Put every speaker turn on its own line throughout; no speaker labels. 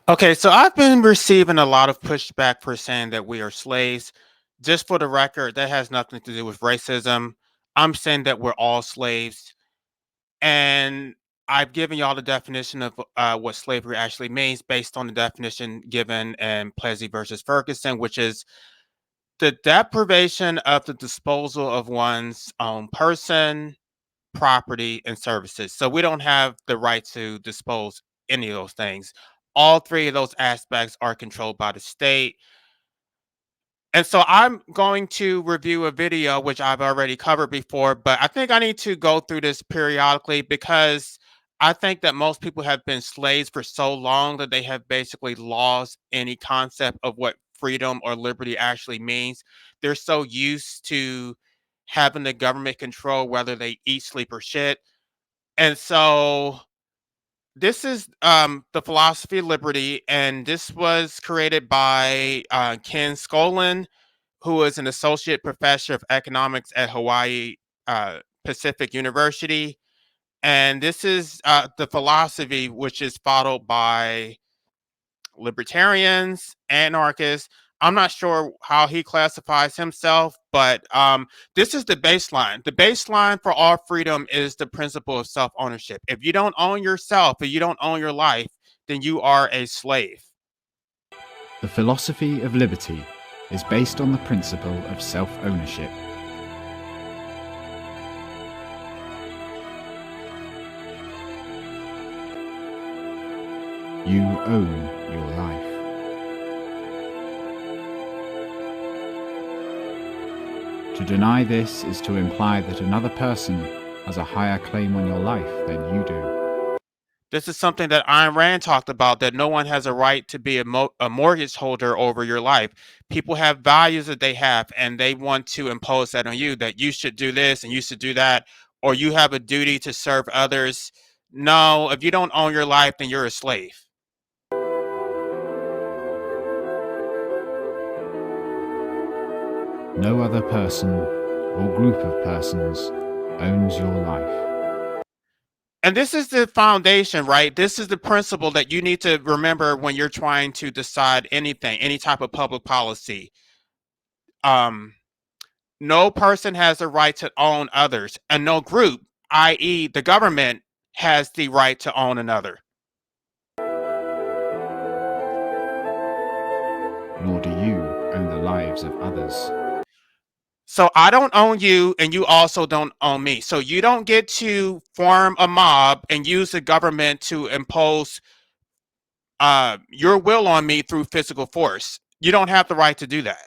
Okay, so I've been receiving a lot of pushback for saying that we are slaves. Just for the record, that has nothing to do with racism. I'm saying that we're all slaves. And I've given y'all the definition of what slavery actually means based on the definition given in Plessy versus Ferguson, which is the deprivation of the disposal of one's own person, property, and services. So we don't have the right to dispose any of those things. All three of those aspects are controlled by the state. And so I'm going to review a video which I've already covered before, but I think I need to go through this periodically because I think that most people have been slaves for so long that they have basically lost any concept of what freedom or liberty actually means. They're so used to having the government control whether they eat, sleep, or shit. And so this is the philosophy of liberty, and this was created by Ken Skolin, who is an associate professor of economics at Hawaii Pacific University. And this is the philosophy which is followed by libertarians, anarchists. I'm not sure how he classifies himself, but this is the baseline. The baseline for all freedom is the principle of self ownership. If you don't own yourself, if you don't own your life, then you are a slave.
The philosophy of liberty is based on the principle of self-ownership. You own your life. To deny this is to imply that another person has a higher claim on your life than you do.
This is something that Ayn Rand talked about, that no one has a right to be a mortgage holder over your life. People have values that they have, and they want to impose that on you, that you should do this and you should do that, or you have a duty to serve others. No, if you don't own your life, then you're a slave.
No other person or group of persons owns your life.
And this is the foundation, right? This is the principle that you need to remember when you're trying to decide anything, any type of public policy. Um, no person has the right to own others, and no group, i.e., the government, has the right to own another.
Nor do you own the lives of others.
So I don't own you, and you also don't own me. So you don't get to form a mob and use the government to impose your will on me through physical force. You don't have the right to do that.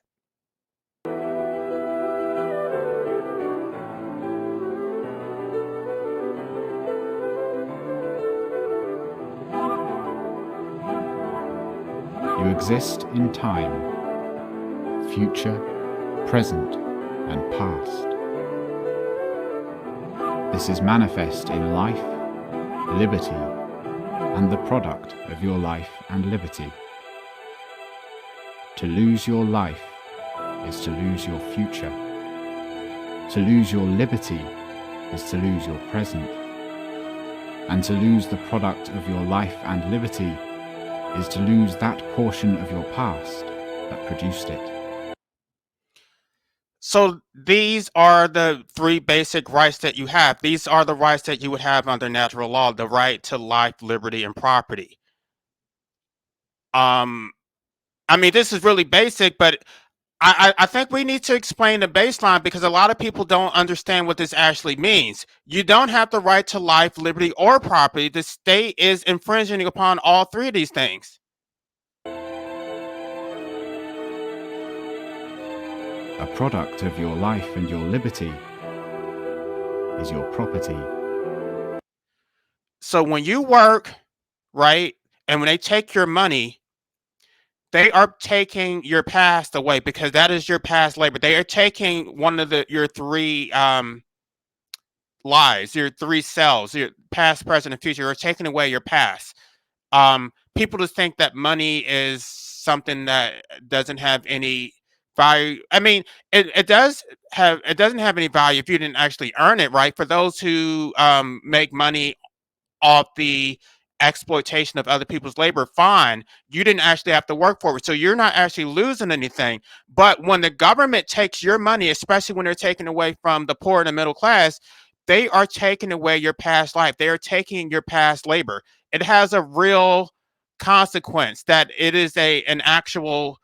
You exist in time, future, present, and past. This is manifest in life, liberty, and the product of your life and liberty. To lose your life is to lose your future. To lose your liberty is to lose your present. And to lose the product of your life and liberty is to lose that portion of your past that produced it.
So these are the three basic rights that you have. These are the rights that you would have under natural law: the right to life, liberty, and property. Um, I mean, this is really basic, but I think we need to explain the baseline because a lot of people don't understand what this actually means. You don't have the right to life, liberty, or property. The state is infringing upon all three of these things.
A product of your life and your liberty is your property.
So when you work, right, and when they take your money, they are taking your past away because that is your past labor. They are taking one of your three lives, your three selves, your past, present, and future. Are taking away your past. People just think that money is something that doesn't have any value. I mean, it does have, it doesn't have any value if you didn't actually earn it, right? For those who make money off the exploitation of other people's labor, fine. You didn't actually have to work for it. So you're not actually losing anything. But when the government takes your money, especially when they're taking away from the poor and the middle class, they are taking away your past life. They are taking your past labor. It has a real consequence that it is an actual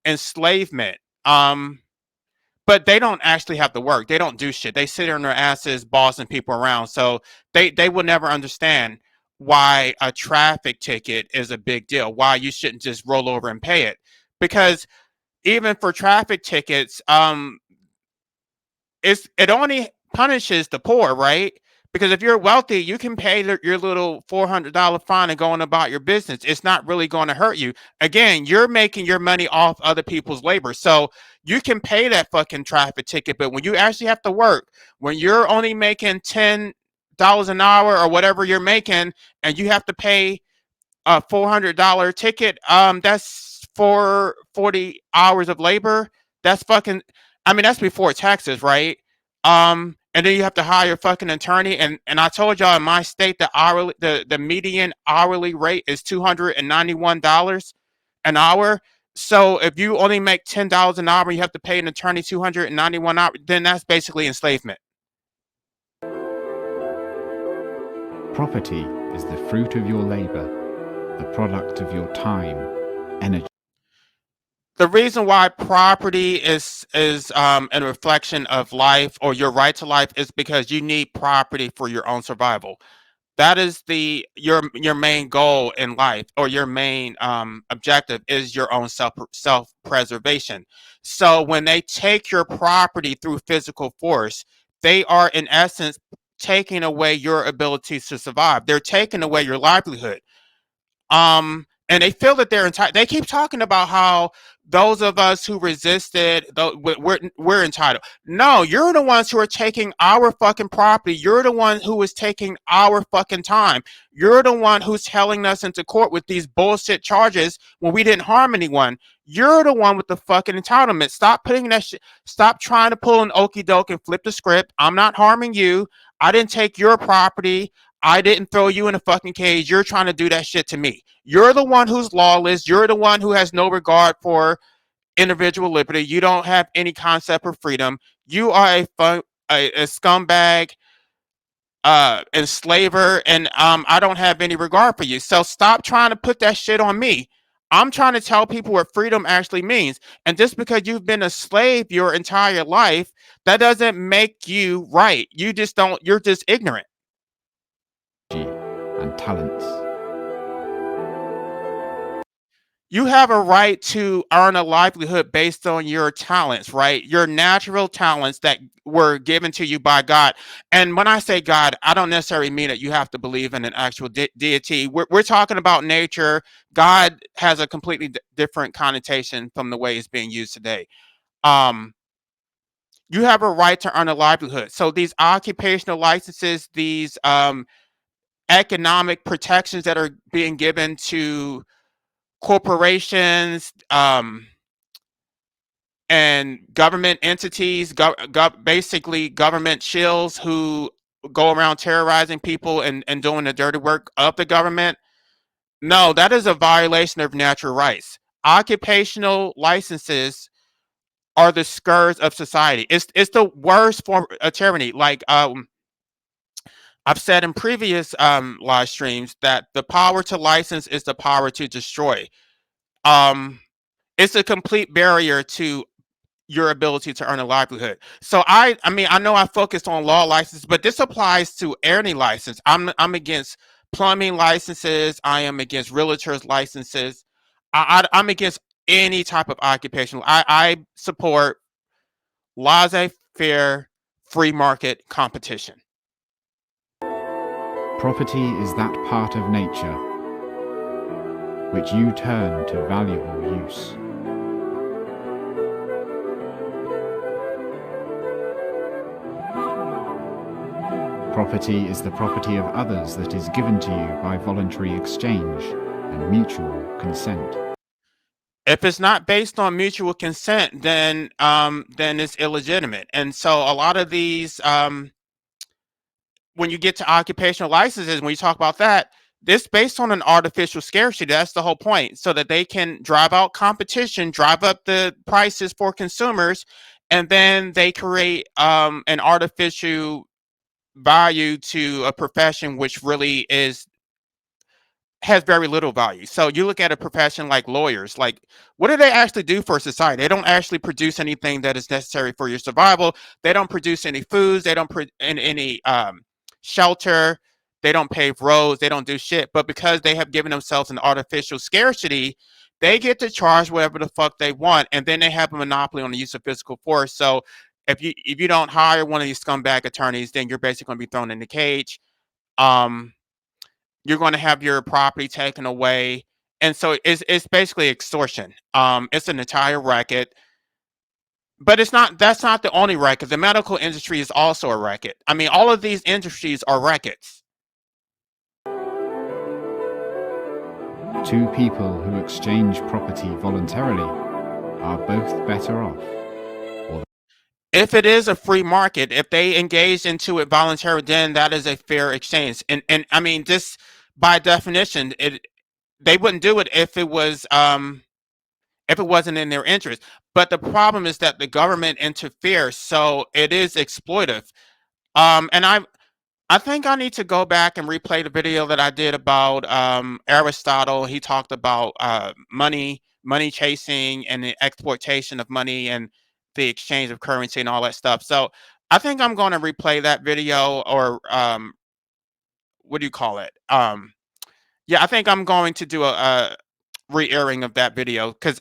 enslavement. But they don't actually have to work. They don't do shit. They sit on their asses bossing people around. So they will never understand why a traffic ticket is a big deal, why you shouldn't just roll over and pay it. Because even for traffic tickets, it only punishes the poor, right? Because if you're wealthy, you can pay your little $400 fine and go on about your business. It's not really going to hurt you. Again, you're making your money off other people's labor. So you can pay that fucking traffic ticket, but when you actually have to work, when you're only making $10 an hour or whatever you're making, and you have to pay a $400 ticket, that's for 40 hours of labor. That's fucking, I mean, that's before taxes, right? And then you have to hire a fucking attorney. And I told y'all in my state, the median hourly rate is $291 an hour. So if you only make $10 an hour, you have to pay an attorney 291 hours, then that's basically enslavement.
Property is the fruit of your labor, the product of your time, energy.
The reason why property is a reflection of life or your right to life is because you need property for your own survival. That is your main goal in life, or your main objective is your own self preservation. So when they take your property through physical force, they are in essence taking away your ability to survive. They're taking away your livelihood. And they feel that they're entitled. They keep talking about how those of us who resisted, we're entitled. No, you're the ones who are taking our fucking property. You're the one who is taking our fucking time. You're the one who's telling us into court with these bullshit charges when we didn't harm anyone. You're the one with the fucking entitlement. Stop putting that shit. Stop trying to pull an okey doke and flip the script. I'm not harming you. I didn't take your property. I didn't throw you in a fucking cage. You're trying to do that shit to me. You're the one who's lawless. You're the one who has no regard for individual liberty. You don't have any concept of freedom. You are a scumbag, enslaver, and I don't have any regard for you. So stop trying to put that shit on me. I'm trying to tell people what freedom actually means. And just because you've been a slave your entire life, that doesn't make you right. You're just ignorant.
And talents.
You have a right to earn a livelihood based on your talents, right? Your natural talents that were given to you by God. And when I say God, I don't necessarily mean that you have to believe in an actual deity. We're talking about nature. God has a completely different connotation from the way it's being used today. You have a right to earn a livelihood. So these occupational licenses, these economic protections that are being given to corporations, and government entities, basically government shills who go around terrorizing people and doing the dirty work of the government. No, that is a violation of natural rights. Occupational licenses are the scourge of society. It's the worst form of tyranny. Like I've said in previous live streams that the power to license is the power to destroy. It's a complete barrier to your ability to earn a livelihood. So I mean, I know I focused on law license, but this applies to any license. I'm against plumbing licenses. I am against realtors licenses. I'm against any type of occupational. I support laissez-faire free market competition.
Property is that part of nature which you turn to valuable use. Property is the property of others that is given to you by voluntary exchange and mutual consent.
If it's not based on mutual consent, then it's illegitimate. And so a lot of these, when you get to occupational licenses, when you talk about that, This based on an artificial scarcity. That's the whole point, so that they can drive out competition, drive up the prices for consumers, and then they create an artificial value to a profession which really is has very little value. So you look at a profession like lawyers, like what do they actually do for society? They don't actually produce anything that is necessary for your survival. They don't produce any foods. They don't any shelter. They don't pave roads. They don't do shit. But because they have given themselves an artificial scarcity, they get to charge whatever the fuck they want, and then they have a monopoly on the use of physical force. So if you don't hire one of these scumbag attorneys, then you're basically going to be thrown in the cage. Um, you're going to have your property taken away, and so it's basically extortion. It's an entire racket, but it's not. That's not the only racket. The medical industry is also a racket. I mean, all of these industries are rackets.
Two people who exchange property voluntarily are both better off.
If it is a free market, if they engage into it voluntarily, then that is a fair exchange. And I mean, just by definition, they wouldn't do it if it wasn't in their interest. But the problem is that the government interferes, so it is exploitive. And I think I need to go back and replay the video that I did about Aristotle. He talked about money chasing, and the exploitation of money, and the exchange of currency and all that stuff. So I think I'm going to replay that video, or what do you call it? Yeah, I think I'm going to do a re-airing of that video, because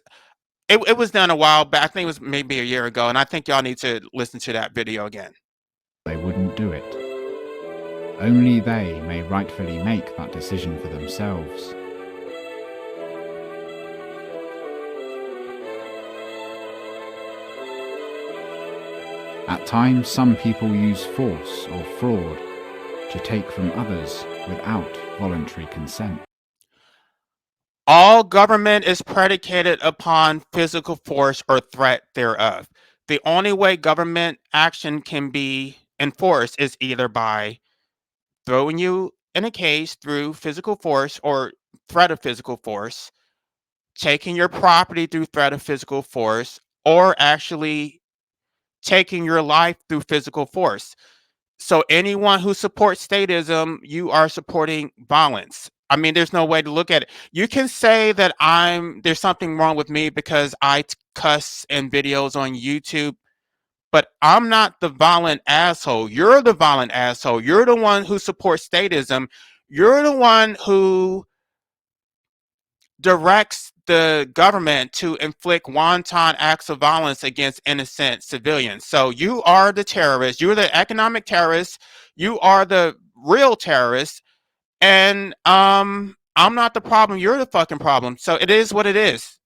it was done a while back. I think it was maybe a year ago, and I think y'all need to listen to that video again.
They wouldn't do it. Only they may rightfully make that decision for themselves. At times, some people use force or fraud to take from others without voluntary consent.
All government is predicated upon physical force or threat thereof. The only way government action can be enforced is either by throwing you in a cage through physical force or threat of physical force, taking your property through threat of physical force, or actually taking your life through physical force. So anyone who supports statism, you are supporting violence. I mean, there's no way to look at it. You can say that there's something wrong with me because I cuss in videos on YouTube, but I'm not the violent asshole. You're the violent asshole. You're the one who supports statism. You're the one who directs the government to inflict wanton acts of violence against innocent civilians. So you are the terrorist. You're the economic terrorist. You are the real terrorist. And I'm not the problem. You're the fucking problem. So it is what it is.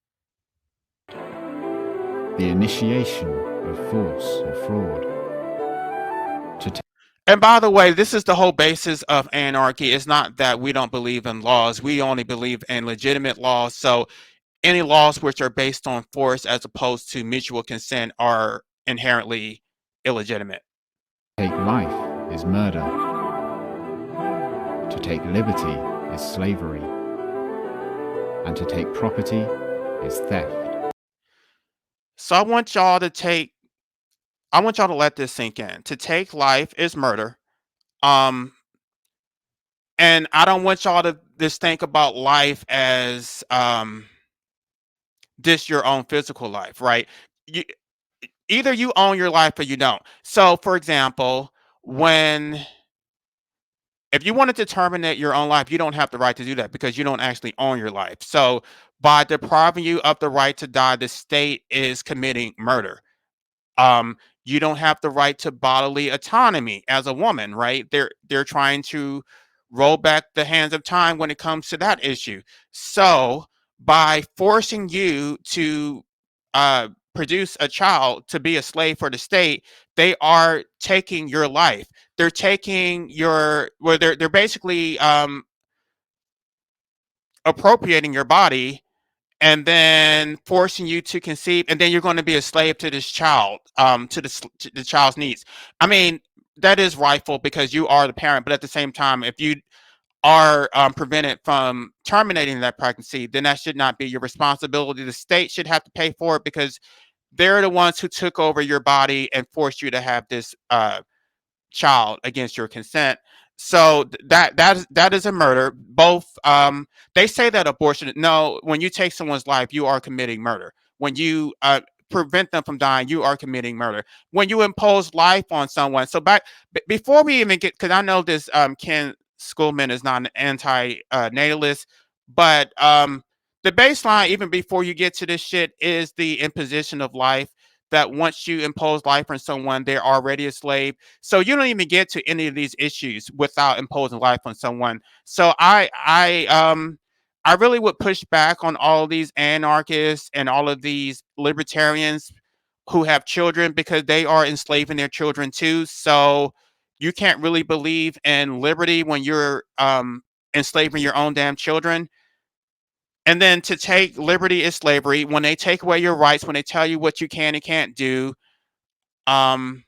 The initiation of force or fraud.
And by the way, this is the whole basis of anarchy. It's not that we don't believe in laws. We only believe in legitimate laws. So any laws which are based on force as opposed to mutual consent are inherently illegitimate.
To take life is murder. To take liberty is slavery. And to take property is theft.
So I want y'all to let this sink in. To take life is murder. And I don't want y'all to just think about life as just your own physical life, right? You, either you own your life or you don't. So for example, if you wanted to terminate your own life, you don't have the right to do that because you don't actually own your life. So by depriving you of the right to die, the state is committing murder. You don't have the right to bodily autonomy as a woman, right? They're trying to roll back the hands of time when it comes to that issue. So by forcing you to produce a child to be a slave for the state, they are taking your life. They're taking they're basically appropriating your body and then forcing you to conceive, and then you're going to be a slave to this child, to the child's needs. I mean, that is rightful because you are the parent, but at the same time, if you are prevented from terminating that pregnancy, then that should not be your responsibility. The state should have to pay for it because they're the ones who took over your body and forced you to have this child against your consent. So that is a murder. Both they say that abortion. No, when you take someone's life, you are committing murder. When you prevent them from dying, you are committing murder. When you impose life on someone. So before we even get, because I know this Ken Schoolman is not an anti-natalist, but the baseline, even before you get to this shit, is the imposition of life. That once you impose life on someone, they're already a slave. So you don't even get to any of these issues without imposing life on someone. So I really would push back on all of these anarchists and all of these libertarians who have children because they are enslaving their children too. So you can't really believe in liberty when you're enslaving your own damn children. And then to take liberty is slavery. When they take away your rights, when they tell you what you can and can't do, um,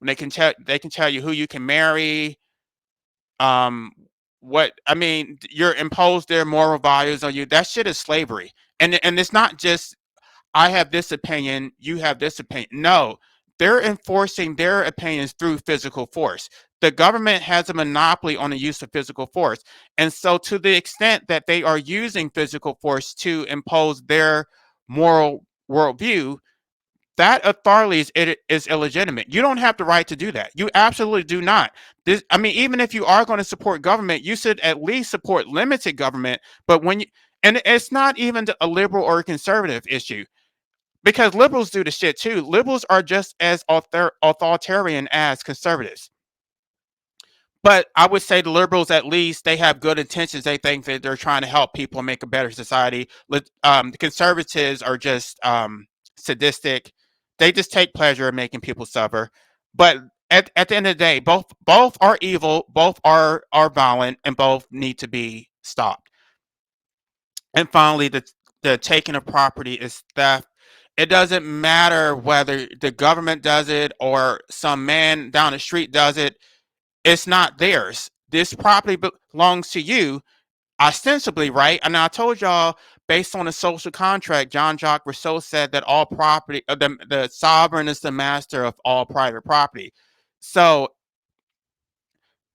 when they can tell you who you can marry, um, what I mean, you're imposed their moral values on you. That shit is slavery. And it's not just I have this opinion, you have this opinion. No, they're enforcing their opinions through physical force. The government has a monopoly on the use of physical force. And so, to the extent that they are using physical force to impose their moral worldview, that authority is illegitimate. You don't have the right to do that. You absolutely do not. I mean, even if you are going to support government, you should at least support limited government. But and it's not even a liberal or a conservative issue because liberals do the shit too. Liberals are just as authoritarian as conservatives. But I would say the liberals, at least, they have good intentions. They think that they're trying to help people make a better society. The conservatives are just sadistic. They just take pleasure in making people suffer. But at the end of the day, both are evil, both are violent, and both need to be stopped. And finally, the taking of property is theft. It doesn't matter whether the government does it or some man down the street does it. It's not theirs. This property belongs to you, ostensibly, right? And I told y'all, based on the social contract, Jean-Jacques Rousseau said that all property, the sovereign is the master of all private property. So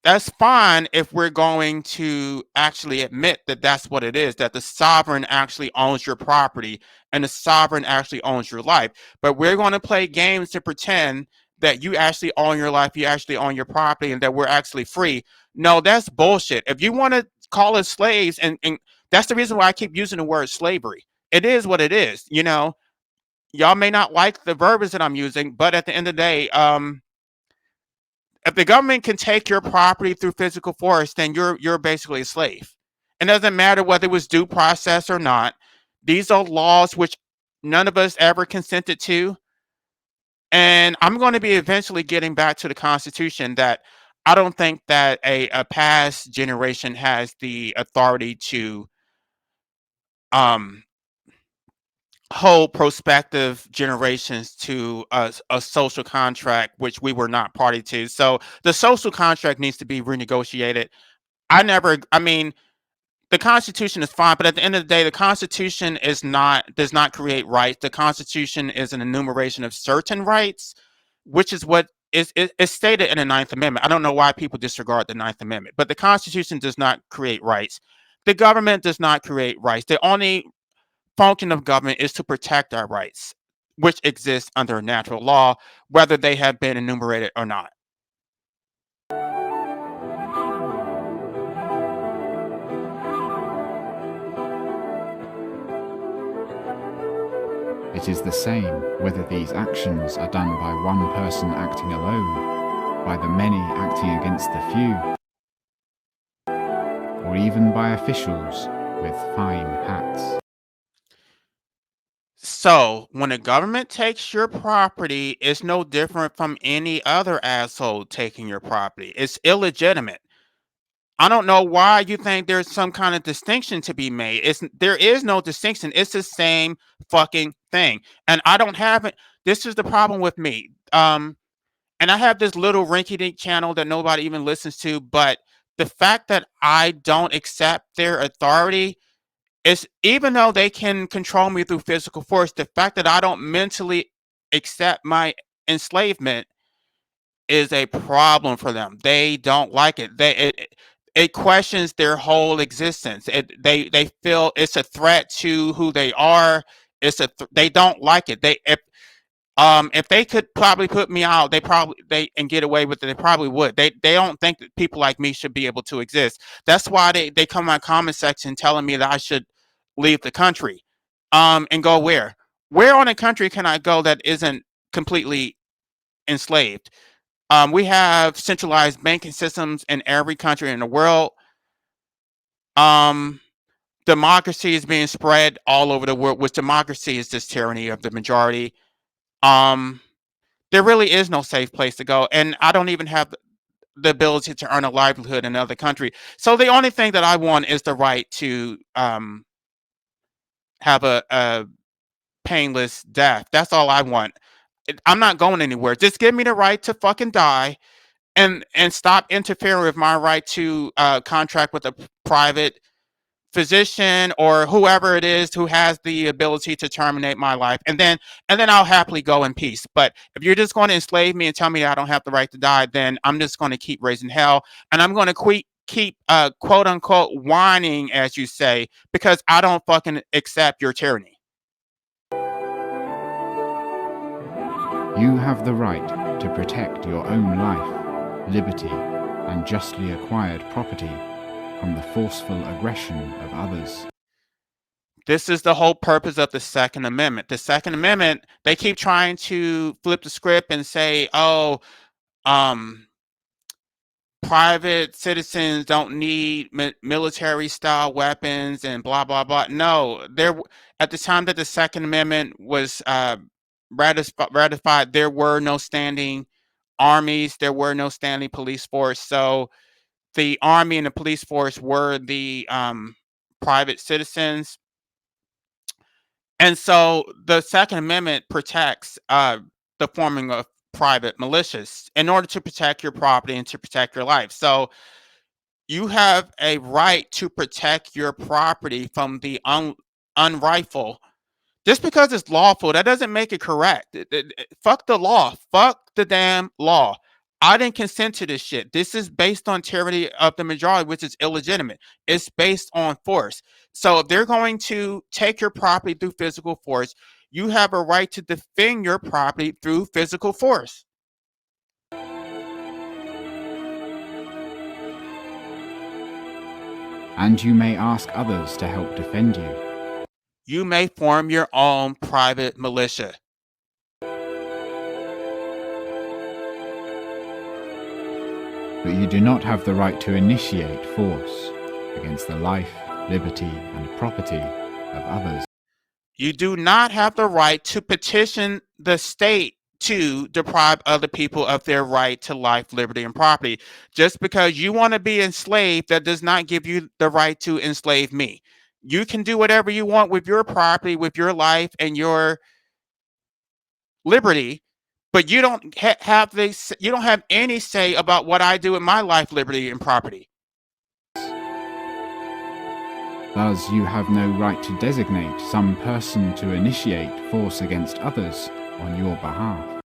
that's fine if we're going to actually admit that that's what it is, that the sovereign actually owns your property and the sovereign actually owns your life. But we're going to play games to pretend that you actually own your life, you actually own your property, and that we're actually free. No, that's bullshit. If you want to call us slaves, and that's the reason why I keep using the word slavery. It is what it is. You know, y'all may not like the verbiage that I'm using, but at the end of the day, if the government can take your property through physical force, then you're basically a slave. It doesn't matter whether it was due process or not. These are laws which none of us ever consented to. And I'm going to be eventually getting back to the Constitution that I don't think that a past generation has the authority to um, hold prospective generations to a social contract which we were not party to. So the social contract needs to be renegotiated. I mean, the Constitution is fine, but at the end of the day, the Constitution does not create rights. The Constitution is an enumeration of certain rights, which is what is stated in the Ninth Amendment. I don't know why people disregard the Ninth Amendment, but the Constitution does not create rights. The government does not create rights. The only function of government is to protect our rights, which exist under natural law, whether they have been enumerated or not.
It is the same whether these actions are done by one person acting alone, by the many acting against the few, or even by officials with fine hats.
So, when the government takes your property, it's no different from any other asshole taking your property. It's illegitimate. I don't know why you think there's some kind of distinction to be made. There is no distinction. It's the same fucking thing. And I don't have it. This is the problem with me. And I have this little rinky-dink channel that nobody even listens to, but the fact that I don't accept their authority is, even though they can control me through physical force, the fact that I don't mentally accept my enslavement is a problem for them. They don't like it. It questions their whole existence. They feel it's a threat to who they are. They don't like it. If they could probably put me out, they and get away with it, they probably would. They don't think that people like me should be able to exist. That's why they come in my comment section telling me that I should leave the country. And go where? Where on a country can I go that isn't completely enslaved? We have centralized banking systems in every country in the world. Um, Democracy is being spread all over the world, which democracy is just tyranny of the majority. Um, there really is no safe place to go, and I don't even have the ability to earn a livelihood in another country. So the only thing that I want is the right to have a painless death. That's all I want. I'm not going anywhere. Just give me the right to fucking die, and stop interfering with my right to contract with a private physician or whoever it is who has the ability to terminate my life, and then I'll happily go in peace. But if you're just going to enslave me and tell me I don't have the right to die, then I'm just going to keep raising hell, and I'm going to keep quote unquote whining, as you say, because I don't fucking accept your tyranny.
You have the right to protect your own life, liberty, and justly acquired property from the forceful aggression of others.
This is the whole purpose of the Second Amendment. The Second Amendment, they keep trying to flip the script and say, oh, um, private citizens don't need military style weapons and blah blah blah. No, at the time that the Second Amendment was ratified, there were no standing armies, there were no standing police force. So the army and the police force were the private citizens, and so the Second Amendment protects the forming of private militias in order to protect your property and to protect your life. So you have a right to protect your property from the unrightful. Just because it's lawful, that doesn't make it correct. Fuck the law. Fuck the damn law. I didn't consent to this shit. This is based on tyranny of the majority, which is illegitimate. It's based on force. So if they're going to take your property through physical force, you have a right to defend your property through physical force.
And you may ask others to help defend you.
You may form your own private militia.
But you do not have the right to initiate force against the life, liberty, and property of others.
You do not have the right to petition the state to deprive other people of their right to life, liberty, and property. Just because you want to be enslaved, that does not give you the right to enslave me. You can do whatever you want with your property, with your life, and your liberty, but you don't you don't have any say about what I do with my life, liberty, and property.
Thus, you have no right to designate some person to initiate force against others on your behalf.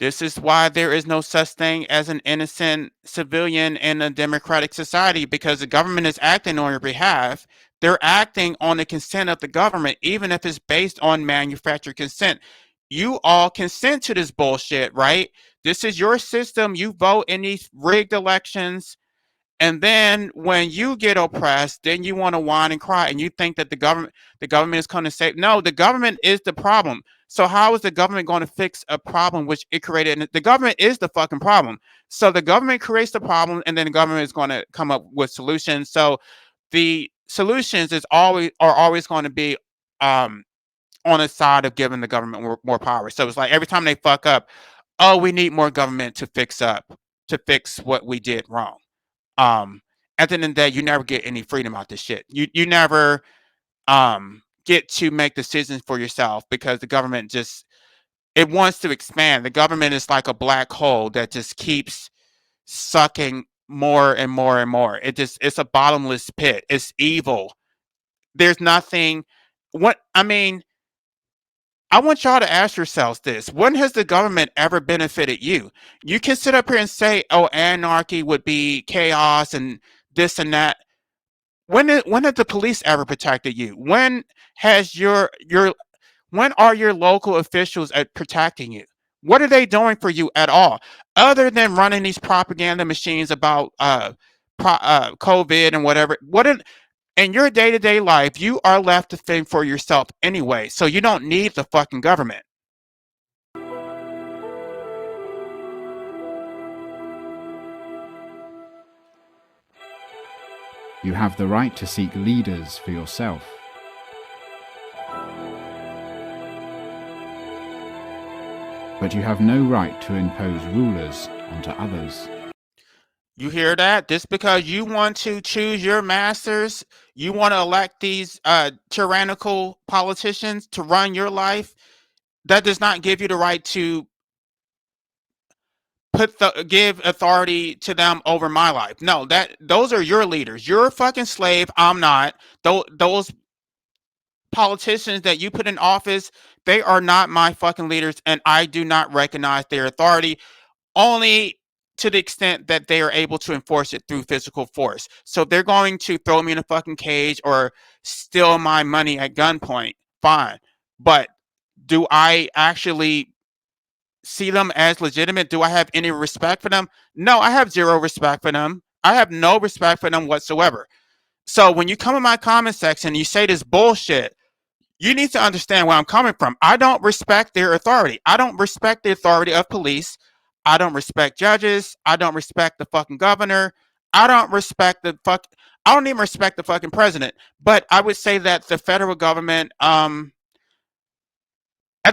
This is why there is no such thing as an innocent civilian in a democratic society, because the government is acting on your behalf. They're acting on the consent of the government, even if it's based on manufactured consent. You all consent to this bullshit, right? This is your system. You vote in these rigged elections. And then when you get oppressed, then you want to whine and cry, and you think that the government is going to save. No, the government is the problem. So how is the government going to fix a problem which it created? And the government is the fucking problem. So the government creates the problem, and then the government is going to come up with solutions. So the solutions are always going to be on the side of giving the government more power. So it's like every time they fuck up, oh, we need more government to fix what we did wrong. At the end of the day, you never get any freedom out this shit. You never get to make decisions for yourself, because the government it wants to expand. The government is like a black hole that just keeps sucking more and more and more. It's a bottomless pit. It's evil. There's nothing. What I mean, I want y'all to ask yourselves this. When has the government ever benefited you? You can sit up here and say, oh, anarchy would be chaos and this and that. When have the police ever protected you? Has when are your local officials at protecting you? What are they doing for you at all, other than running these propaganda machines about COVID and whatever? In your day to day life, you are left to think for yourself anyway, so you don't need the fucking government.
You have the right to seek leaders for yourself. But you have no right to impose rulers onto others.
You hear that? Just because you want to choose your masters, you want to elect these tyrannical politicians to run your life, that does not give you the right to give authority to them over my life. No, those are your leaders. You're a fucking slave. I'm not. Those politicians that you put in office, they are not my fucking leaders, and I do not recognize their authority, only to the extent that they are able to enforce it through physical force. So if they're going to throw me in a fucking cage or steal my money at gunpoint, fine. But do I actually see them as legitimate? Do I have any respect for them? No, I have zero respect for them. I have no respect for them whatsoever. So when you come in my comment section and you say this bullshit, you need to understand where I'm coming from. I don't respect their authority. I don't respect the authority of police. I don't respect judges. I don't respect the fucking governor. I don't respect the fuck. I don't even respect the fucking president. But I would say that the federal government, at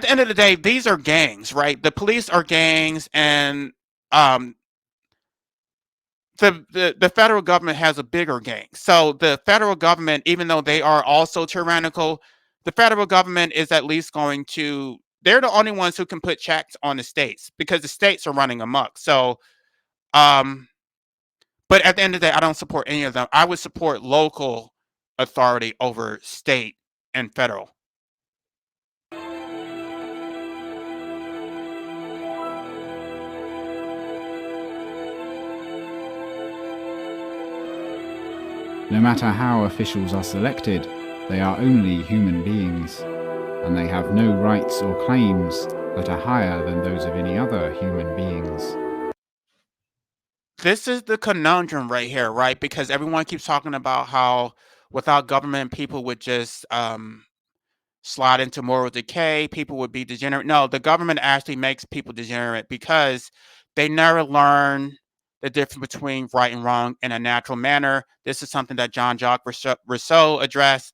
the end of the day, these are gangs, right? The police are gangs, and um, the federal government has a bigger gang. So the federal government, even though they are also tyrannical, the federal government is at least going to. They're the only ones who can put checks on the states because the states are running amok. So, um, but at the end of the day, I don't support any of them. I would support local authority over state and federal.
No matter how officials are selected, they are only human beings, and they have no rights or claims that are higher than those of any other human beings.
This is the conundrum right here, right? Because everyone keeps talking about how without government, people would just slide into moral decay, people would be degenerate. No, the government actually makes people degenerate because they never learn the difference between right and wrong in a natural manner. This is something that Jean-Jacques Rousseau addressed,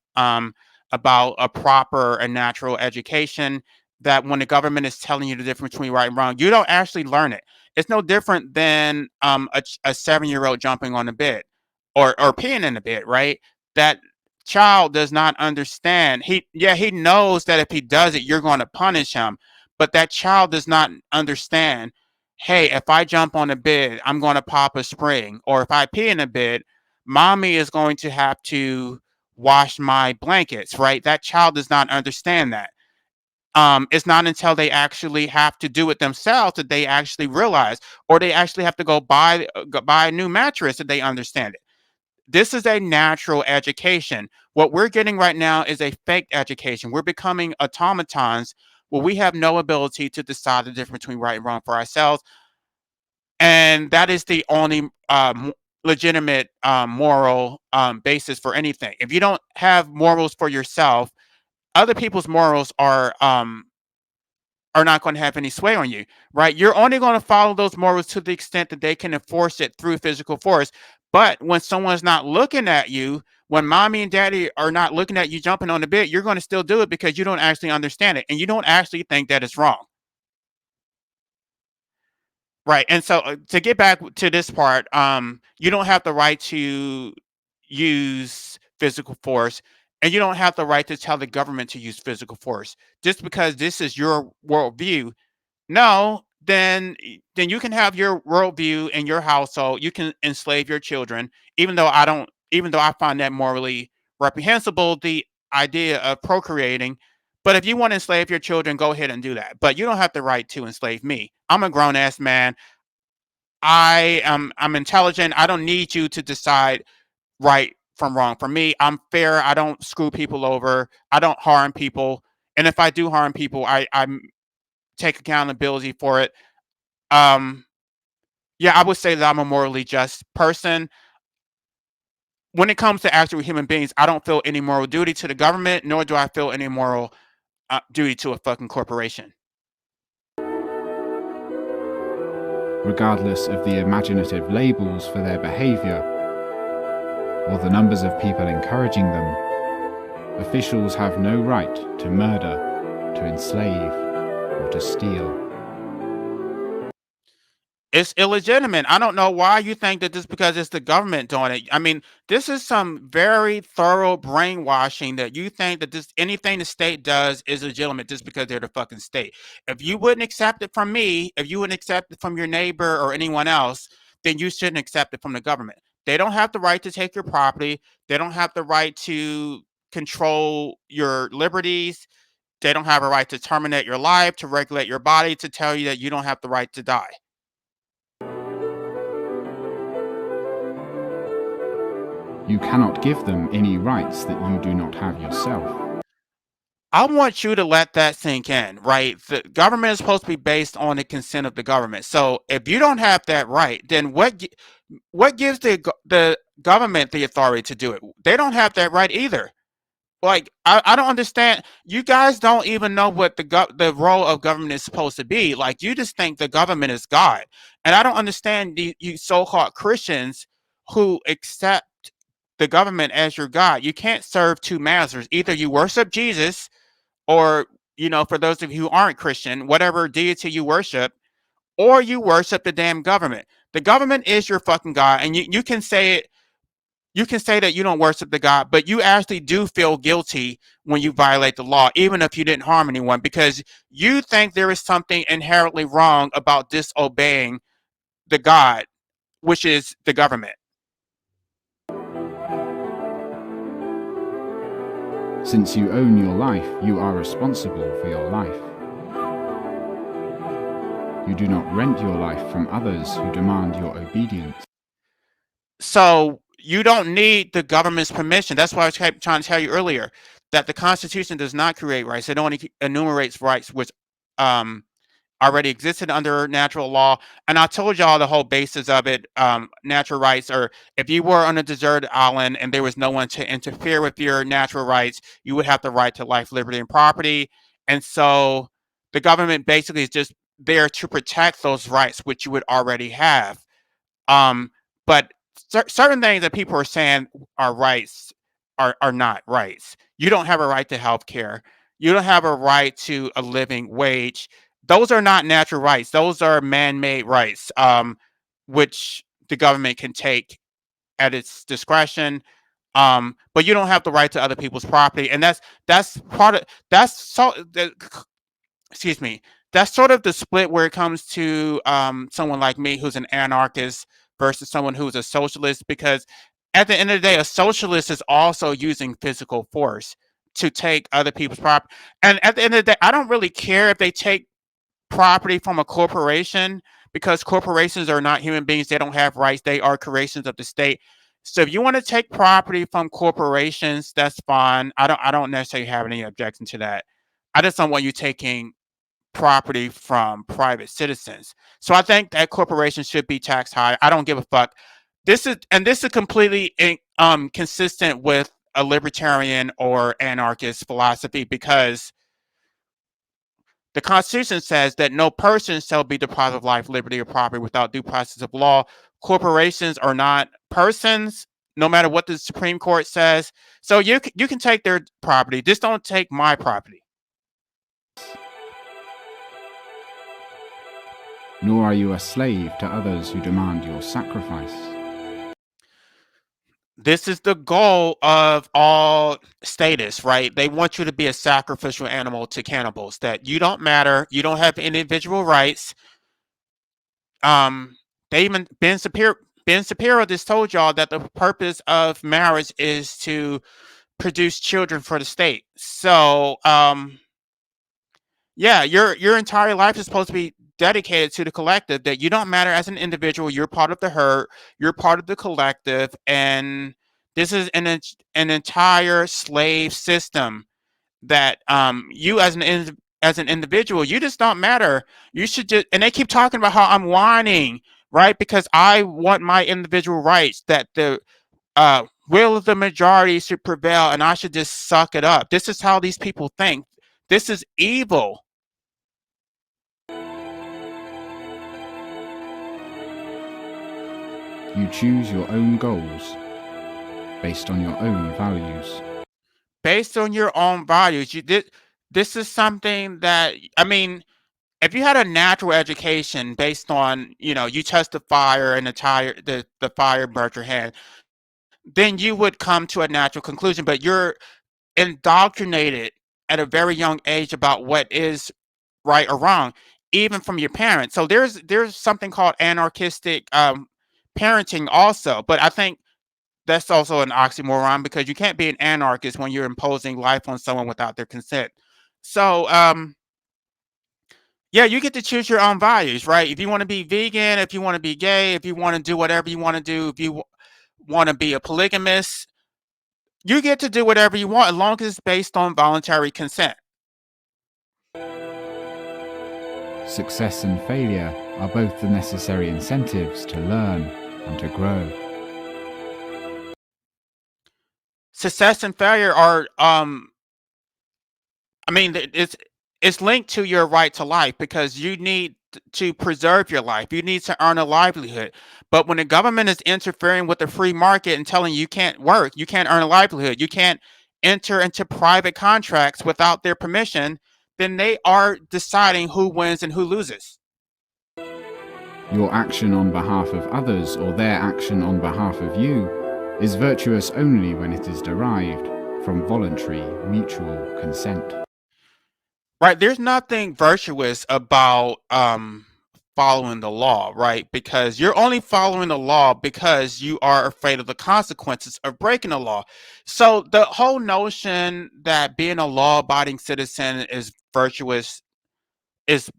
about a proper and natural education. That when the government is telling you the difference between right and wrong, you don't actually learn it. It's no different than a 7-year-old jumping on the bed or peeing in the bed, right? That child does not understand. He knows that if he does it, you're going to punish him, but that child does not understand. Hey, if I jump on a bed, I'm going to pop a spring, or if I pee in a bed, mommy is going to have to wash my blankets, right? That child does not understand that. It's not until they actually have to do it themselves that they actually realize, or they actually have to go buy a new mattress that they understand it. This is a natural education. What we're getting right now is a fake education. We're becoming automatons where we have no ability to decide the difference between right and wrong for ourselves. And that is the only legitimate moral basis for anything. If you don't have morals for yourself, other people's morals are not going to have any sway on you, right? You're only going to follow those morals to the extent that they can enforce it through physical force. But when someone's not looking at you, when mommy and daddy are not looking at you jumping on the bed, you're going to still do it because you don't actually understand it and you don't actually think that it's wrong. Right. And so to get back to this part, you don't have the right to use physical force, and you don't have the right to tell the government to use physical force just because this is your worldview. No, then you can have your worldview in your household. You can enslave your children, even though I don't, even though I find that morally reprehensible, the idea of procreating. But if you want to enslave your children, go ahead and do that. But you don't have the right to enslave me. I'm a grown ass man. I'm intelligent. I don't need you to decide right from wrong. For me, I'm fair. I don't screw people over. I don't harm people. And if I do harm people, I take accountability for it. Um, yeah, I would say that I'm a morally just person. When it comes to actual human beings, I don't feel any moral duty to the government, nor do I feel any moral duty to a fucking corporation.
Regardless of the imaginative labels for their behaviour or the numbers of people encouraging them, officials have no right to murder, to enslave, or to steal.
It's illegitimate. I don't know why you think that just because it's the government doing it. I mean, this is some very thorough brainwashing that you think that this anything the state does is legitimate just because they're the fucking state. If you wouldn't accept it from me, if you wouldn't accept it from your neighbor or anyone else, then you shouldn't accept it from the government. They don't have the right to take your property. They don't have the right to control your liberties. They don't have a right to terminate your life, to regulate your body, to tell you that you don't have the right to die.
You cannot give them any rights that you do not have yourself.
I want you to let that sink in, right? The government is supposed to be based on the consent of the government. So if you don't have that right, then what gives the government the authority to do it? They don't have that right either. Like I don't understand. You guys don't even know what the role of government is supposed to be. Like you just think the government is God, and I don't understand you so-called Christians who accept the government as your God. You can't serve two masters. Either you worship Jesus, or for those of you who aren't Christian, whatever deity you worship, or you worship the damn government. The government is your fucking God, and you can say it. You can say that you don't worship the God, but you actually do feel guilty when you violate the law, even if you didn't harm anyone, because you think there is something inherently wrong about disobeying the God, which is the government.
Since you own your life, you are responsible for your life. You do not rent your life from others who demand your obedience.
So you don't need the government's permission. That's why I was trying to tell you earlier that the Constitution does not create rights. It only enumerates rights which already existed under natural law. And I told y'all the whole basis of it. Natural rights, or if you were on a deserted island and there was no one to interfere with your natural rights, you would have the right to life, liberty, and property. And so the government basically is just there to protect those rights, which you would already have. But certain things that people are saying are rights are not rights. You don't have a right to health care. You don't have a right to a living wage. Those are not natural rights. Those are man-made rights, which the government can take at its discretion. But you don't have the right to other people's property, and that's part of that's so. Excuse me. That's sort of the split where it comes to someone like me who's an anarchist versus someone who's a socialist, because at the end of the day, a socialist is also using physical force to take other people's property. And at the end of the day, I don't really care if they take property from a corporation, because corporations are not human beings. They don't have rights. They are creations of the state. So if you want to take property from corporations, that's fine. I don't necessarily have any objection to that. I just don't want you taking property from private citizens. So I think that corporations should be taxed high. I don't give a fuck. This is completely consistent with a libertarian or anarchist philosophy, because the Constitution says that no person shall be deprived of life, liberty, or property without due process of law. Corporations are not persons, no matter what the Supreme Court says. So you can take their property, just don't take my property.
Nor are you a slave to others who demand your sacrifice.
This is the goal of all statists, right? They want you to be a sacrificial animal to cannibals, that you don't matter, you don't have individual rights, um they even Ben Shapiro just told y'all that the purpose of marriage is to produce children for the state. So yeah, your entire life is supposed to be dedicated to the collective, that you don't matter as an individual, you're part of the herd, you're part of the collective, and this is an entire slave system that you as an individual, you just don't matter. You should just, and they keep talking about how I'm whining, right? Because I want my individual rights, that the will of the majority should prevail, and I should just suck it up. This is how these people think. This is evil.
You choose your own goals based on your own values.
Based on your own values, this is something that, I mean, if you had a natural education based on, you touched the fire and the fire burnt your hand, then you would come to a natural conclusion. But you're indoctrinated at a very young age about what is right or wrong, even from your parents. So there's something called anarchistic parenting also. But I think that's also an oxymoron, because you can't be an anarchist when you're imposing life on someone without their consent. So yeah, you get to choose your own values, right? If you want to be vegan, if you want to be gay, if you want to do whatever you want to do, if you want to be a polygamist, you get to do whatever you want as long as it's based on voluntary consent.
Success and failure are both the necessary incentives to learn and to grow.
Success and failure are I mean, it's linked to your right to life, because you need to preserve your life. You need to earn a livelihood. But when the government is interfering with the free market and telling you can't work, you can't earn a livelihood, you can't enter into private contracts without their permission, then they are deciding who wins and who loses.
Your action on behalf of others, or their action on behalf of you, is virtuous only when it is derived from voluntary mutual consent.
Right, there's nothing virtuous about following the law, right? Because you're only following the law because you are afraid of the consequences of breaking the law. So the whole notion that being a law-abiding citizen is virtuous is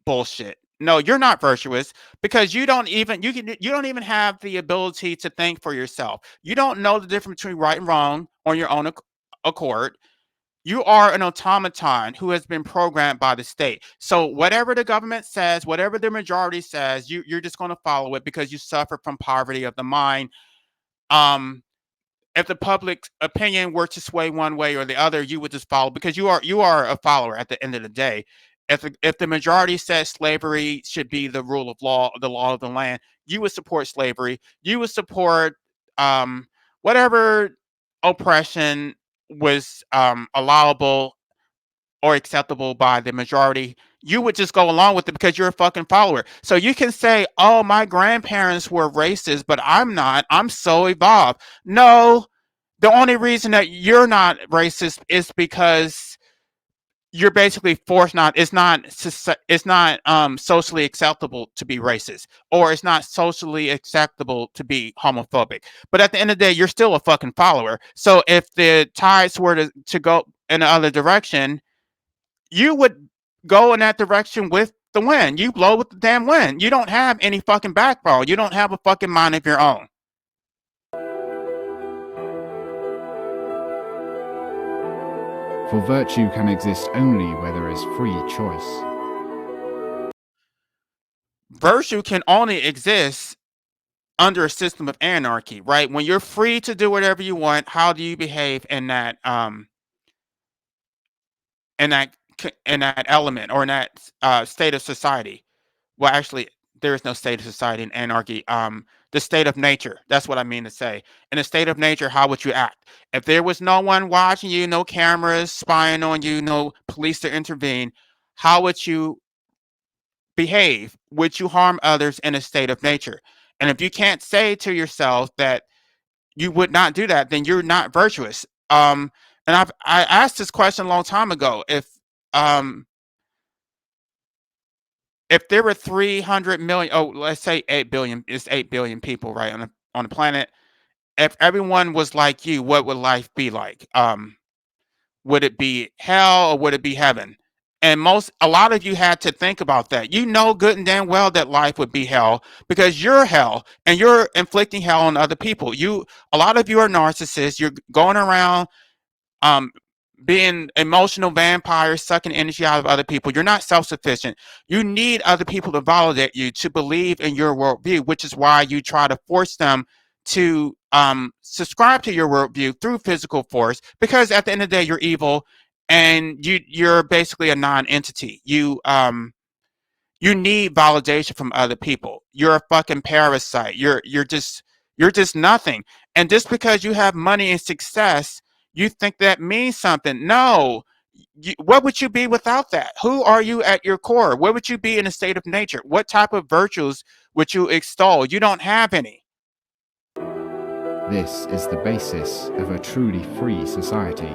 bullshit. No, you're not virtuous, because you don't even have the ability to think for yourself. You don't know the difference between right and wrong on your own accord. You are an automaton who has been programmed by the state. So whatever the government says, whatever the majority says, you're just going to follow it because you suffer from poverty of the mind. Um, if the public opinion were to sway one way or the other, you would just follow, because you are a follower at the end of the day. If the majority says slavery should be the rule of law, the law of the land, you would support slavery. You would support um, whatever oppression was allowable or acceptable by the majority. You would just go along with it because you're a fucking follower. So you can say, "Oh, my grandparents were racist, but I'm not. I'm so evolved." No, the only reason that you're not racist is because you're basically forced not. It's not socially acceptable to be racist, or it's not socially acceptable to be homophobic. But at the end of the day, you're still a fucking follower. So if the tides were to go in the other direction, you would go in that direction with the wind. You blow with the damn wind. You don't have any fucking backbone. You don't have a fucking mind of your own.
For virtue can exist only where there is free choice.
Virtue can only exist under a system of anarchy, right? When you're free to do whatever you want, how do you behave in that in that element, or in that state of society? Well, actually, there is no state of society in anarchy. The state of nature. That's what I mean to say. In a state of nature, how would you act? If there was no one watching you, no cameras spying on you, no police to intervene, how would you behave? Would you harm others in a state of nature? And if you can't say to yourself that you would not do that, then you're not virtuous. And I asked this question a long time ago. Um, if there were 300 million, oh, let's say 8 billion, it's 8 billion people, right, on the planet. If everyone was like you, what would life be like? Would it be hell or would it be heaven? And a lot of you had to think about that. You know good and damn well that life would be hell because you're hell and you're inflicting hell on other people. A lot of you are narcissists. You're going around um being emotional vampires sucking energy out of other people. You're not self-sufficient. You need other people to validate you, to believe in your worldview, which is why you try to force them to subscribe to your worldview through physical force, because at the end of the day you're evil and you're basically a non-entity. You need validation from other people. You're a fucking parasite. You're just nothing. And just because you have money and success, you think that means something. No. What would you be without that? Who are you at your core? What would you be in a state of nature? What type of virtues would you extol? You don't have any.
This is the basis of a truly free society.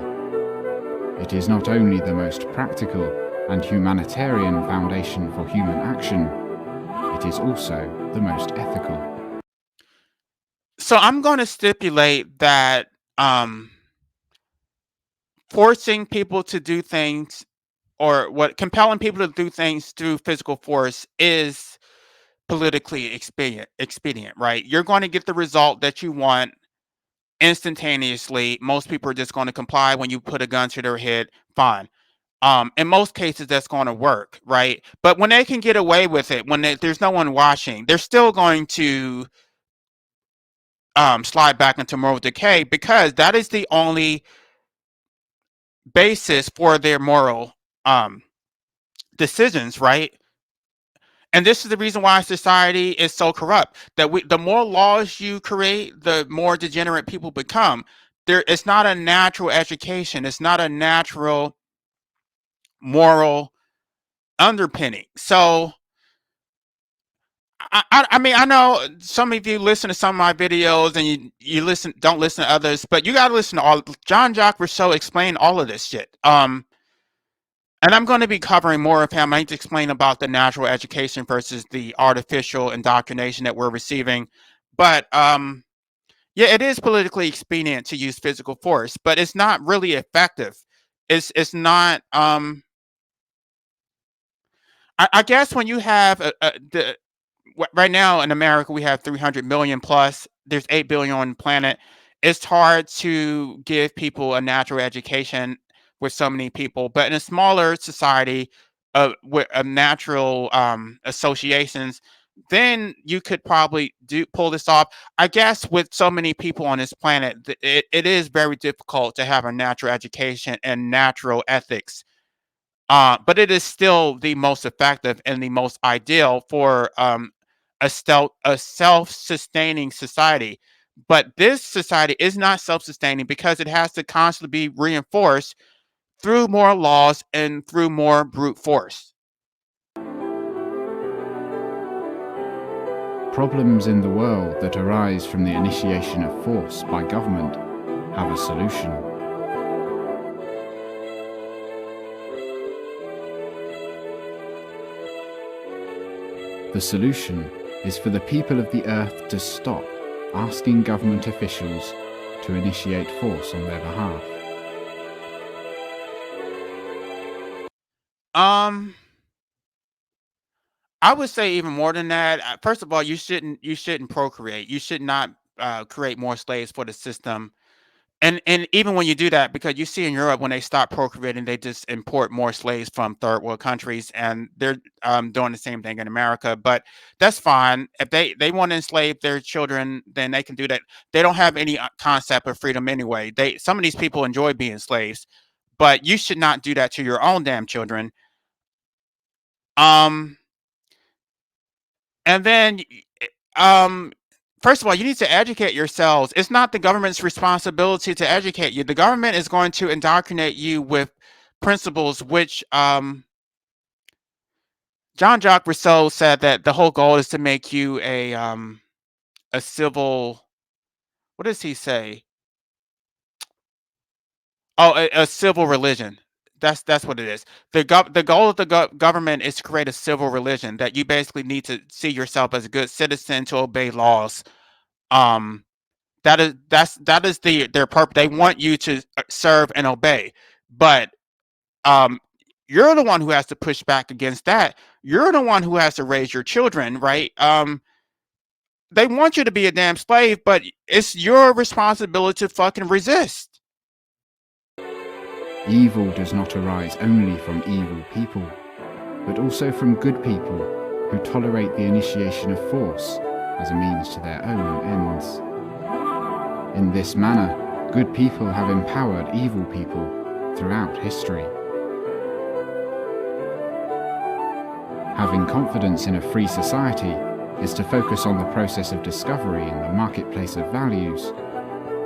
It is not only the most practical and humanitarian foundation for human action, it is also the most ethical.
So I'm going to stipulate that forcing people to do things, or what compelling people to do things through physical force, is politically expedient, right? You're going to get the result that you want instantaneously. Most people are just going to comply when you put a gun to their head. Fine. In most cases, that's going to work, right? But when they can get away with it, when there's no one watching, they're still going to slide back into moral decay, because that is the only basis for their moral um, decisions, right? And this is the reason why society is so corrupt. The more laws you create, the more degenerate people become. It's not a natural education. It's not a natural moral underpinning. So, I mean, I know some of you listen to some of my videos and you don't listen to others, but you got to listen to all. Jean-Jacques Rousseau explained all of this shit. And I'm going to be covering more of him. I need to explain about the natural education versus the artificial indoctrination that we're receiving. But yeah, it is politically expedient to use physical force, but it's not really effective. It's not. I guess when you have right now in America we have 300 million plus. There's 8 billion on the planet. It's hard to give people a natural education with so many people, but in a smaller society with natural associations, then you could probably pull this off. I guess with so many people on this planet, it is very difficult to have a natural education and natural ethics, but it is still the most effective and the most ideal for a self-sustaining society. But this society is not self-sustaining because it has to constantly be reinforced through more laws and through more brute force.
Problems in the world that arise from the initiation of force by government have a solution. The solution is for the people of the earth to stop asking government officials to initiate force on their behalf.
Um, I would say even more than that. First of all, you shouldn't procreate. You should not create more slaves for the system. And even when you do that, because you see in Europe when they stop procreating, they just import more slaves from third world countries, and they're doing the same thing in America. But that's fine. If they want to enslave their children, then they can do that. They don't have any concept of freedom anyway. Some of these people enjoy being slaves, but you should not do that to your own damn children. Um, and then um first of all, you need to educate yourselves. It's not the government's responsibility to educate you. The government is going to indoctrinate you with principles which Jean-Jacques Rousseau said that the whole goal is to make you a civil, what does he say? Oh, a civil religion. That's what it is. The goal of the government is to create a civil religion that you basically need to see yourself as a good citizen to obey laws. Um, that is their purpose. They want you to serve and obey, but um, you're the one who has to push back against that. You're the one who has to raise your children, right? They want you to be a damn slave, but it's your responsibility to fucking resist.
Evil does not arise only from evil people, but also from good people who tolerate the initiation of force as a means to their own ends. In this manner, good people have empowered evil people throughout history. Having confidence in a free society is to focus on the process of discovery in the marketplace of values,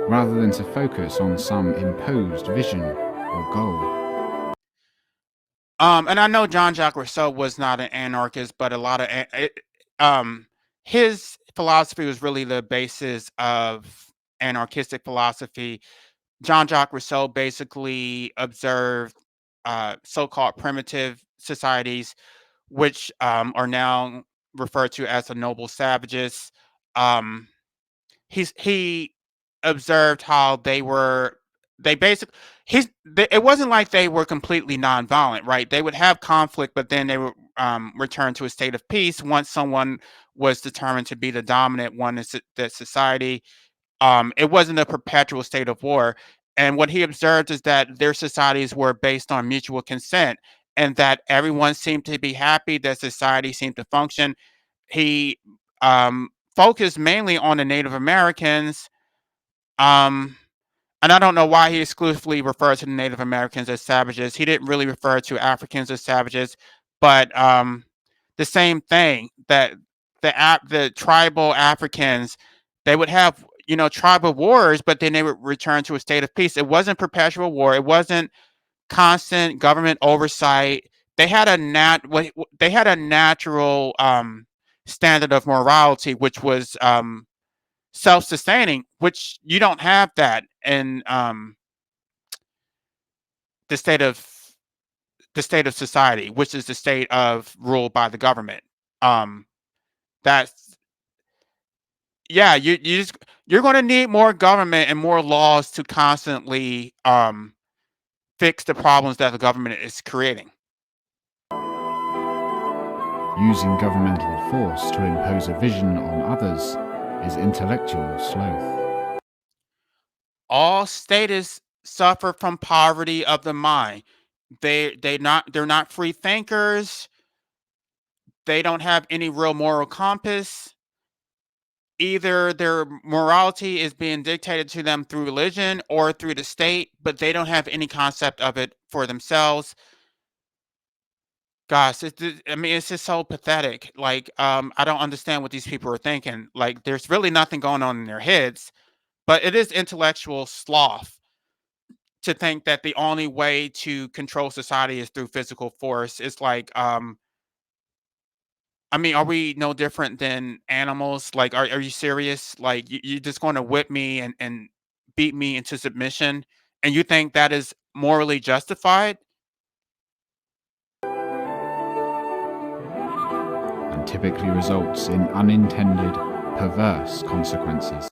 rather than to focus on some imposed vision or goal.
And I know Jean-Jacques Rousseau was not an anarchist, but a lot of his philosophy was really the basis of anarchistic philosophy. Jean-Jacques Rousseau basically observed so-called primitive societies, which are now referred to as the noble savages. Um, he observed how they basically it wasn't like they were completely nonviolent, right? They would have conflict, but then they would return to a state of peace once someone was determined to be the dominant one in the society. It wasn't a perpetual state of war. And what he observed is that their societies were based on mutual consent, and that everyone seemed to be happy, that society seemed to function. He focused mainly on the Native Americans. Um, and I don't know why he exclusively referred to the Native Americans as savages. He didn't really refer to Africans as savages, but the same thing, that the tribal Africans, they would have, tribal wars, but then they would return to a state of peace. It wasn't perpetual war. It wasn't constant government oversight. They had a they had a natural standard of morality, which was self-sustaining, which you don't have that in the state of society, which is the state of ruled by the government. Um, that's Yeah, you're going to need more government and more laws to constantly fix the problems that the government is creating.
Using governmental force to impose a vision on others is intellectual sloth.
All statists suffer from poverty of the mind. They're not free thinkers. They don't have any real moral compass. Either their morality is being dictated to them through religion or through the state, but they don't have any concept of it for themselves. Gosh, I mean, it's just so pathetic. Like, I don't understand what these people are thinking. Like, there's really nothing going on in their heads, but it is intellectual sloth to think that the only way to control society is through physical force. It's like, I mean, are we no different than animals? Like, are you serious? Like, you're just going to whip me and beat me into submission, and you think that is morally justified?
And typically results in unintended, perverse consequences.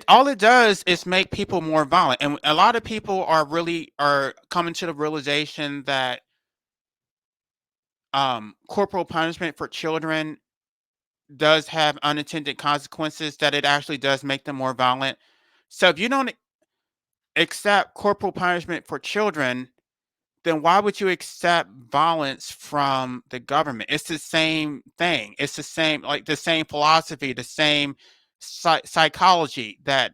All it does is make people more violent, and a lot of people are coming to the realization that corporal punishment for children does have unintended consequences, that it actually does make them more violent. So if you don't accept corporal punishment for children, then why would you accept violence from the government? It's the same thing. It's the same, like the same philosophy, the same psychology, that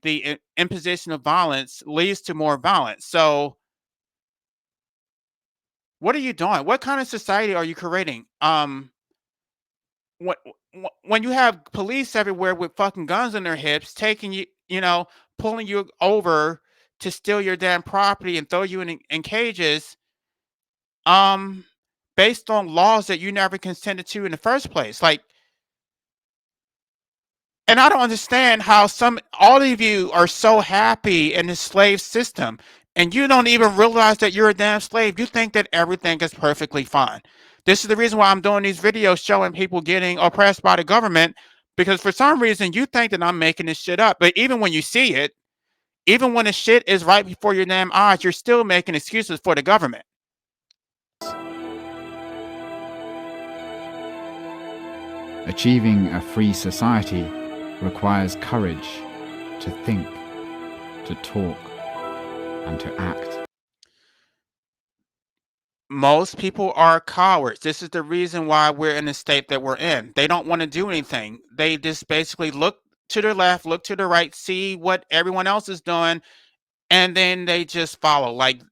the imposition of violence leads to more violence. So what are you doing? What kind of society are you creating? When when you have police everywhere with fucking guns on their hips, taking you, pulling you over to steal your damn property and throw you in cages, um, based on laws that you never consented to in the first place. Like, and I don't understand how all of you are so happy in the slave system. And you don't even realize that you're a damn slave. You think that everything is perfectly fine. This is the reason why I'm doing these videos showing people getting oppressed by the government, because for some reason you think that I'm making this shit up. But even when you see it, even when the shit is right before your damn eyes, you're still making excuses for the government.
Achieving a free society requires courage to think, to talk, and to act.
Most people are cowards. This is the reason why we're in the state that we're in. They don't want to do anything. They just basically look to the left, look to the right, see what everyone else is doing, and then they just follow. Like,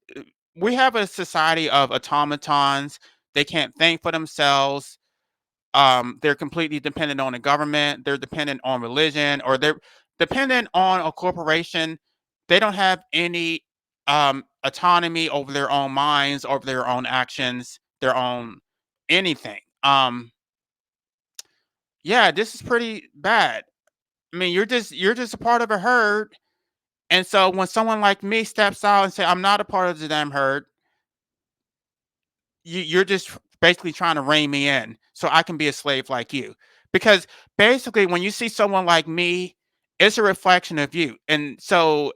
we have a society of automatons. They can't think for themselves. They're completely dependent on the government. They're dependent on religion, or they're dependent on a corporation. They don't have any autonomy over their own minds, over their own actions, their own anything. Yeah, this is pretty bad. I mean, you're just a part of a herd, and so when someone like me steps out and say I'm not a part of the damn herd, you're just basically trying to rein me in so I can be a slave like you. Because basically, when you see someone like me, it's a reflection of you. And so,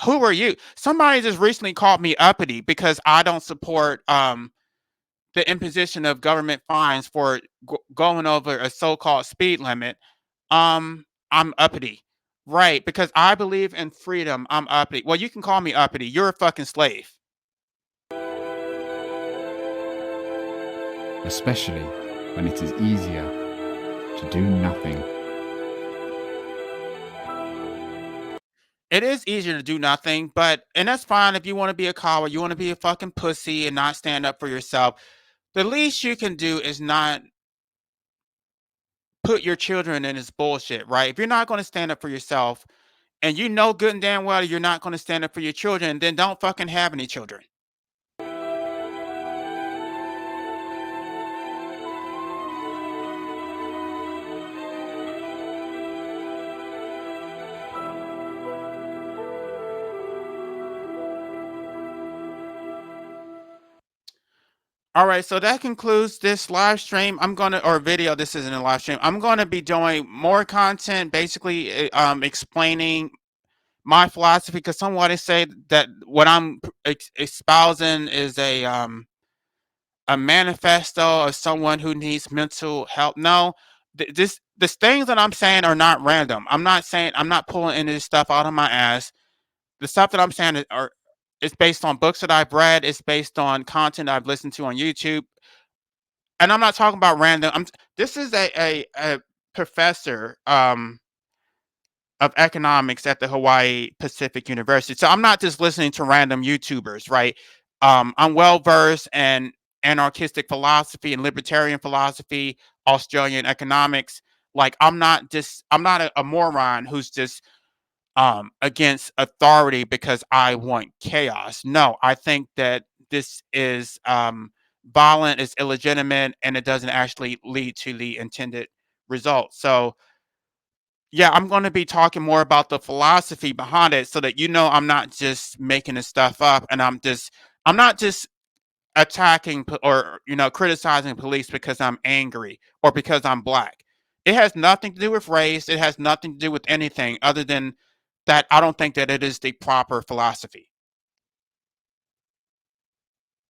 who are you? Somebody just recently called me uppity because I don't support the imposition of government fines for going over a so-called speed limit. I'm uppity, right? Because I believe in freedom. I'm uppity. Well, you can call me uppity. You're a fucking slave.
Especially when it is easier to do nothing.
It is easier to do nothing, and that's fine if you want to be a coward, you want to be a fucking pussy and not stand up for yourself. The least you can do is not put your children in this bullshit, right? If you're not going to stand up for yourself and you know good and damn well you're not going to stand up for your children, then don't fucking have any children. All right, so that concludes this live stream. I'm gonna or video. This isn't a live stream. I'm gonna be doing more content, basically explaining my philosophy, because somebody say that what I'm espousing is a manifesto of someone who needs mental help. No, the things that I'm saying are not random. I'm not pulling any of this stuff out of my ass. The stuff that I'm saying is based on books that I've read. It's based on content I've listened to on YouTube, and I'm not talking about random. This is a professor of economics at the Hawaii Pacific University. So I'm not just listening to random YouTubers, right? I'm well versed in anarchistic philosophy and libertarian philosophy, Australian economics. Like, I'm not a moron who's just against authority because I want chaos. No, I think that this is violent, it's illegitimate, and it doesn't actually lead to the intended result. So yeah, I'm going to be talking more about the philosophy behind it so that I'm not just making this stuff up, and I'm not just attacking or criticizing police because I'm angry or because I'm black. It has nothing to do with race. It has nothing to do with anything other than that I don't think that it is the proper philosophy.